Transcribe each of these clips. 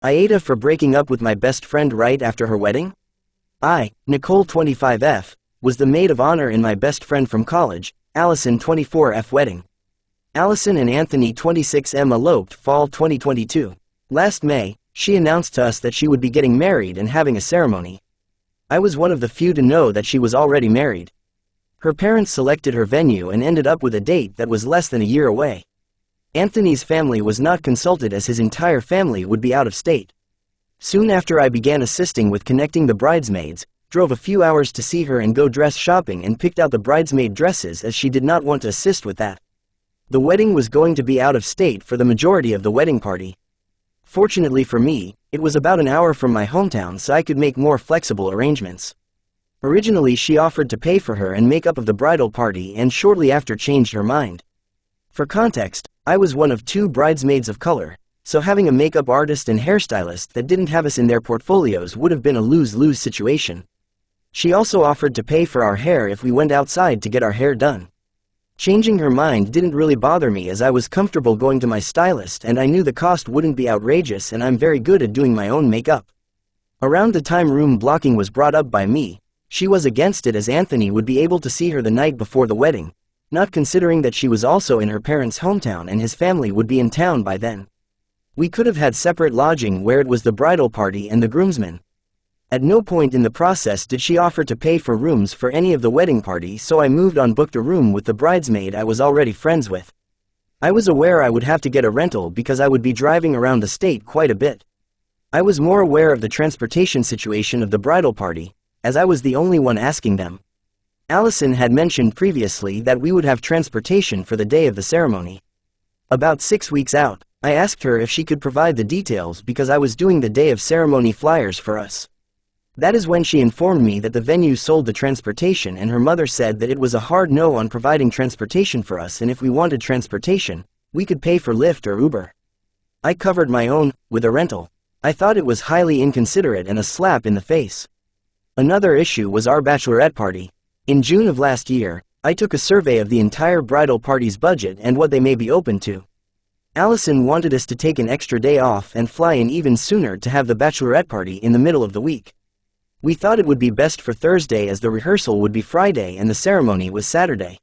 AITA for breaking up with my best friend right after her wedding? I, Nicole 25F, was the maid of honor in my best friend from college, Allison 24F wedding. Allison and Anthony 26M eloped fall 2022. Last May, she announced to us that she would be getting married and having a ceremony. I was one of the few to know that she was already married. Her parents selected her venue and ended up with a date that was less than a year away. Anthony's family was not consulted as his entire family would be out of state. Soon after I began assisting with connecting the bridesmaids, drove a few hours to see her and go dress shopping and picked out the bridesmaid dresses as she did not want to assist with that. The wedding was going to be out of state for the majority of the wedding party. Fortunately for me, it was about an hour from my hometown so I could make more flexible arrangements. Originally she offered to pay for her and makeup of the bridal party and shortly after changed her mind. For context, I was one of 2 bridesmaids of color, so having a makeup artist and hairstylist that didn't have us in their portfolios would have been a lose-lose situation. She also offered to pay for our hair if we went outside to get our hair done. Changing her mind didn't really bother me as I was comfortable going to my stylist and I knew the cost wouldn't be outrageous and I'm very good at doing my own makeup. Around the time room blocking was brought up by me, she was against it as Anthony would be able to see her the night before the wedding, not considering that she was also in her parents' hometown and his family would be in town by then. We could have had separate lodging where it was the bridal party and the groomsmen. At no point in the process did she offer to pay for rooms for any of the wedding party, so I moved on, booked a room with the bridesmaid I was already friends with. I was aware I would have to get a rental because I would be driving around the state quite a bit. I was more aware of the transportation situation of the bridal party, as I was the only one asking them. Allison had mentioned previously that we would have transportation for the day of the ceremony. About 6 weeks out, I asked her if she could provide the details because I was doing the day of ceremony flyers for us. That is when she informed me that the venue sold the transportation and her mother said that it was a hard no on providing transportation for us and if we wanted transportation, we could pay for Lyft or Uber. I covered my own, with a rental. I thought it was highly inconsiderate and a slap in the face. Another issue was our bachelorette party. In June of last year, I took a survey of the entire bridal party's budget and what they may be open to. Allison wanted us to take an extra day off and fly in even sooner to have the bachelorette party in the middle of the week. We thought it would be best for Thursday as the rehearsal would be Friday and the ceremony was Saturday.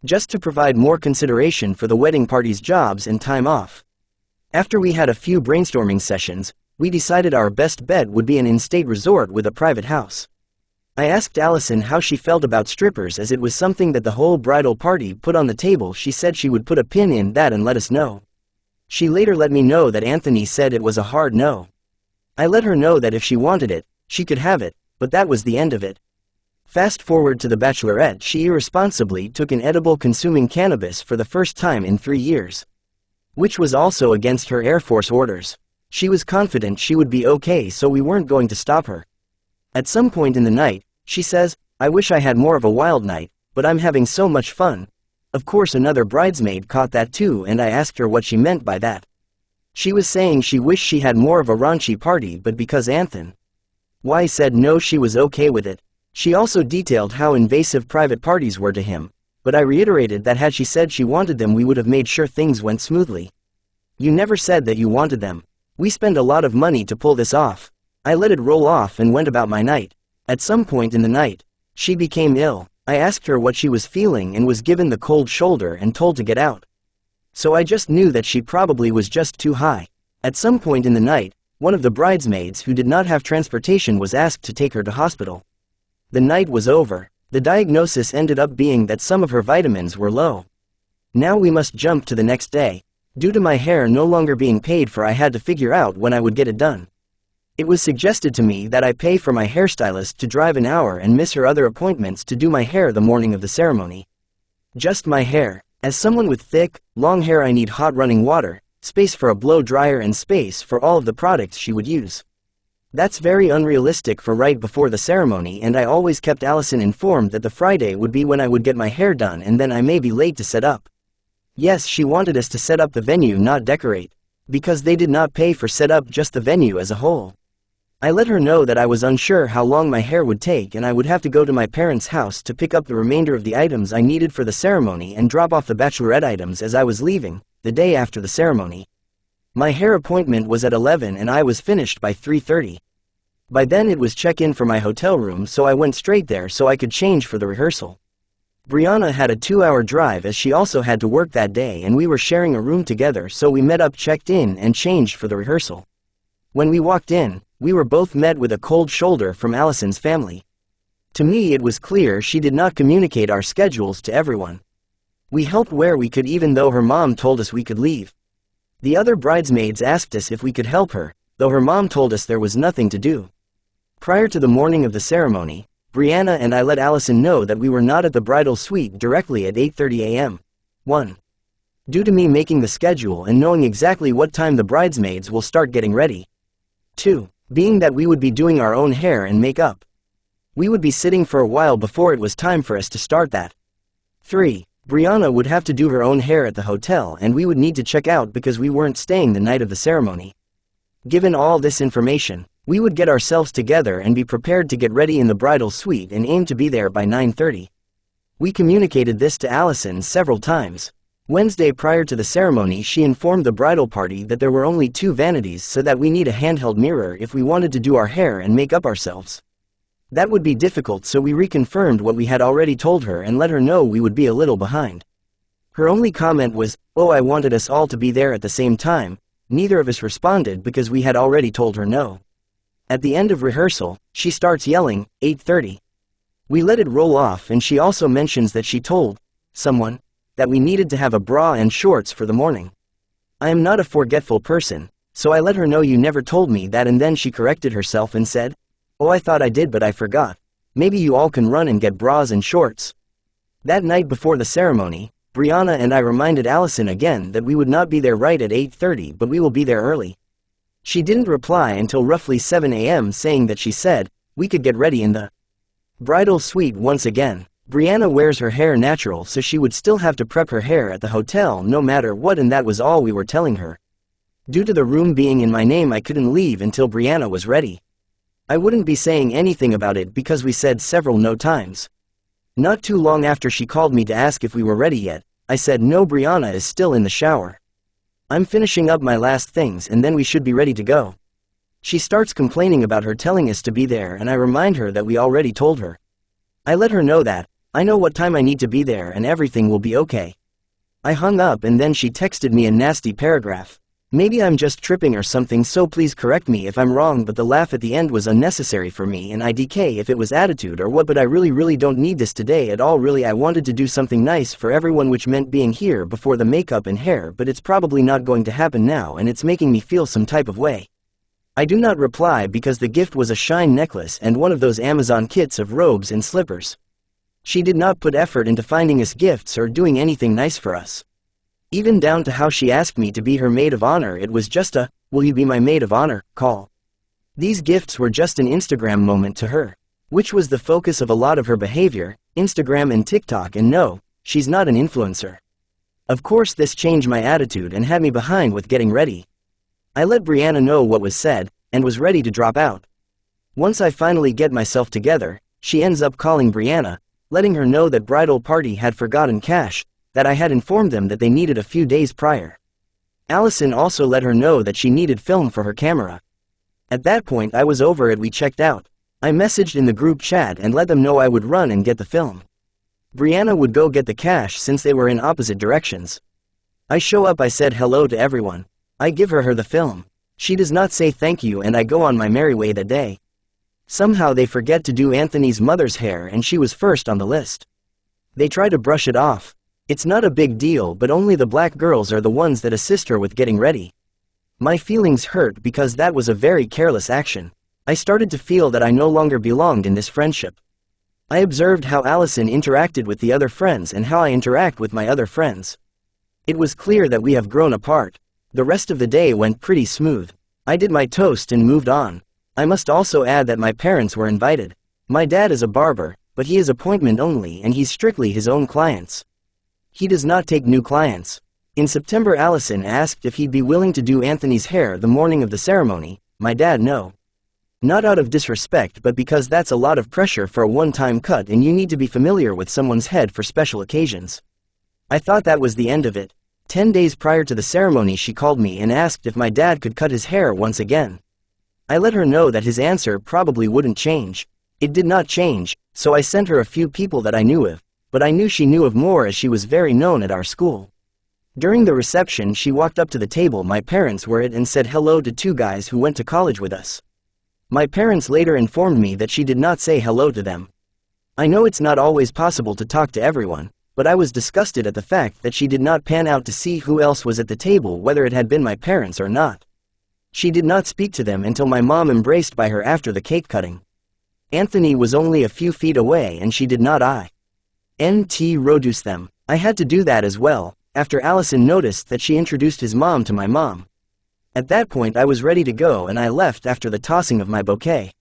Just to provide more consideration for the wedding party's jobs and time off. After we had a few brainstorming sessions, we decided our best bet would be an in-state resort with a private house. I asked Allison how she felt about strippers as it was something that the whole bridal party put on the table. She said she would put a pin in that and let us know. She later let me know that Anthony said it was a hard no. I let her know that if she wanted it, she could have it, but that was the end of it. Fast forward to the bachelorette, she irresponsibly took an edible consuming cannabis for the first time in 3 years. Which was also against her Air Force orders. She was confident she would be okay, so we weren't going to stop her. At some point in the night, she says, "I wish I had more of a wild night, but I'm having so much fun." Of course another bridesmaid caught that too and I asked her what she meant by that. She was saying she wished she had more of a raunchy party, but because Anthony Y said no, she was okay with it. She also detailed how invasive private parties were to him, but I reiterated that had she said she wanted them we would have made sure things went smoothly. You never said that you wanted them. We spend a lot of money to pull this off. I let it roll off and went about my night. At some point in the night, she became ill. I asked her what she was feeling and was given the cold shoulder and told to get out. So I just knew that she probably was just too high. At some point in the night, one of the bridesmaids who did not have transportation was asked to take her to hospital. The night was over. The diagnosis ended up being that some of her vitamins were low. Now we must jump to the next day. Due to my hair no longer being paid for, I had to figure out when I would get it done. It was suggested to me that I pay for my hairstylist to drive an hour and miss her other appointments to do my hair the morning of the ceremony. Just my hair. As someone with thick, long hair I need hot running water, space for a blow dryer and space for all of the products she would use. That's very unrealistic for right before the ceremony, and I always kept Allison informed that the Friday would be when I would get my hair done and then I may be late to set up. Yes, she wanted us to set up the venue, not decorate, because they did not pay for set up, just the venue as a whole. I let her know that I was unsure how long my hair would take and I would have to go to my parents' house to pick up the remainder of the items I needed for the ceremony and drop off the bachelorette items as I was leaving, the day after the ceremony. My hair appointment was at 11 and I was finished by 3:30. By then it was check-in for my hotel room, so I went straight there so I could change for the rehearsal. Brianna had a 2-hour drive as she also had to work that day, and we were sharing a room together, so we met up, checked in, and changed for the rehearsal. When we walked in, we were both met with a cold shoulder from Allison's family. To me it was clear she did not communicate our schedules to everyone. We helped where we could, even though her mom told us we could leave. The other bridesmaids asked us if we could help her, though her mom told us there was nothing to do. Prior to the morning of the ceremony, Brianna and I let Allison know that we were not at the bridal suite directly at 8:30 a.m. 1. Due to me making the schedule and knowing exactly what time the bridesmaids will start getting ready. 2. Being that we would be doing our own hair and makeup. We would be sitting for a while before it was time for us to start that. 3. Brianna would have to do her own hair at the hotel and we would need to check out because we weren't staying the night of the ceremony. Given all this information, we would get ourselves together and be prepared to get ready in the bridal suite and aim to be there by 9:30. We communicated this to Allison several times. Wednesday prior to the ceremony, she informed the bridal party that there were only 2 vanities, so that we need a handheld mirror if we wanted to do our hair and make up ourselves. That would be difficult, so we reconfirmed what we had already told her and let her know we would be a little behind. Her only comment was, "Oh, I wanted us all to be there at the same time." Neither of us responded because we had already told her no. At the end of rehearsal, she starts yelling, 8:30. We let it roll off, and she also mentions that she told someone that we needed to have a bra and shorts for the morning. I am not a forgetful person, so I let her know, "You never told me that," and then she corrected herself and said, "Oh, I thought I did, but I forgot. Maybe you all can run and get bras and shorts." That night before the ceremony, Brianna and I reminded Allison again that we would not be there right at 8:30, but we will be there early. She didn't reply until roughly 7 a.m. saying that she said we could get ready in the bridal suite once again. Brianna wears her hair natural, so she would still have to prep her hair at the hotel no matter what, and that was all we were telling her. Due to the room being in my name, I couldn't leave until Brianna was ready. I wouldn't be saying anything about it because we said several no times. Not too long after she called me to ask if we were ready yet, I said no, Brianna is still in the shower. I'm finishing up my last things and then we should be ready to go. She starts complaining about her telling us to be there, and I remind her that we already told her. I let her know that I know what time I need to be there and everything will be okay. I hung up and then she texted me a nasty paragraph. Maybe I'm just tripping or something, so please correct me if I'm wrong, but the laugh at the end was unnecessary for me, and IDK if it was attitude or what, but I really don't need this today at all. Really, I wanted to do something nice for everyone, which meant being here before the makeup and hair, but it's probably not going to happen now and it's making me feel some type of way. I do not reply because the gift was a shine necklace and one of those Amazon kits of robes and slippers. She did not put effort into finding us gifts or doing anything nice for us. Even down to how she asked me to be her maid of honor, it was just a, "Will you be my maid of honor?" call. These gifts were just an Instagram moment to her, which was the focus of a lot of her behavior, Instagram and TikTok, and no, she's not an influencer. Of course this changed my attitude and had me behind with getting ready. I let Brianna know what was said, and was ready to drop out. Once I finally get myself together, she ends up calling Brianna, letting her know that bridal party had forgotten cash, that I had informed them that they needed a few days prior. Allison also let her know that she needed film for her camera. At that point I was over it, we checked out. I messaged in the group chat and let them know I would run and get the film. Brianna would go get the cash since they were in opposite directions. I show up, I said hello to everyone. I give her the film. She does not say thank you and I go on my merry way that day. Somehow they forget to do Anthony's mother's hair and she was first on the list. They try to brush it off. It's not a big deal, but only the black girls are the ones that assist her with getting ready. My feelings hurt because that was a very careless action. I started to feel that I no longer belonged in this friendship. I observed how Allison interacted with the other friends and how I interact with my other friends. It was clear that we have grown apart. The rest of the day went pretty smooth. I did my toast and moved on. I must also add that my parents were invited. My dad is a barber, but he is appointment only and he's strictly his own clients. He does not take new clients. In September, Allison asked if he'd be willing to do Anthony's hair the morning of the ceremony. My dad no. Not out of disrespect, but because that's a lot of pressure for a one-time cut and you need to be familiar with someone's head for special occasions. I thought that was the end of it. 10 days prior to the ceremony she called me and asked if my dad could cut his hair once again. I let her know that his answer probably wouldn't change. It did not change, so I sent her a few people that I knew of, but I knew she knew of more as she was very known at our school. During the reception she walked up to the table my parents were at and said hello to 2 guys who went to college with us. My parents later informed me that she did not say hello to them. I know it's not always possible to talk to everyone, but I was disgusted at the fact that she did not pan out to see who else was at the table, whether it had been my parents or not. She did not speak to them until my mom embraced by her after the cake cutting. Anthony was only a few feet away and she did not introduce them. I had to do that as well, after Allison noticed that she introduced his mom to my mom. At that point I was ready to go and I left after the tossing of my bouquet.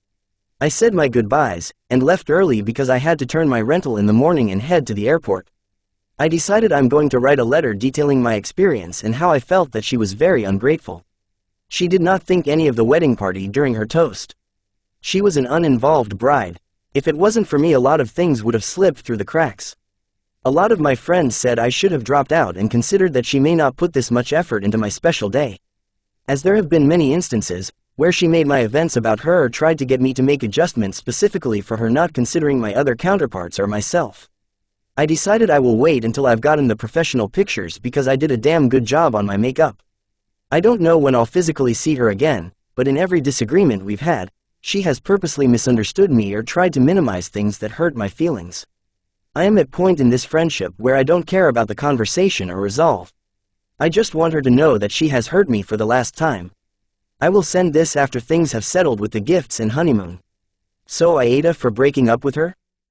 I said my goodbyes, and left early because I had to turn my rental in the morning and head to the airport. I decided I'm going to write a letter detailing my experience and how I felt that she was very ungrateful. She did not think any of the wedding party during her toast. She was an uninvolved bride. If it wasn't for me a lot of things would have slipped through the cracks. A lot of my friends said I should have dropped out and considered that she may not put this much effort into my special day. As there have been many instances, where she made my events about her or tried to get me to make adjustments specifically for her not considering my other counterparts or myself. I decided I will wait until I've gotten the professional pictures because I did a damn good job on my makeup. I don't know when I'll physically see her again, but in every disagreement we've had, she has purposely misunderstood me or tried to minimize things that hurt my feelings. I am at a point in this friendship where I don't care about the conversation or resolve. I just want her to know that she has hurt me for the last time. I will send this after things have settled with the gifts and honeymoon. So AITA for breaking up with her?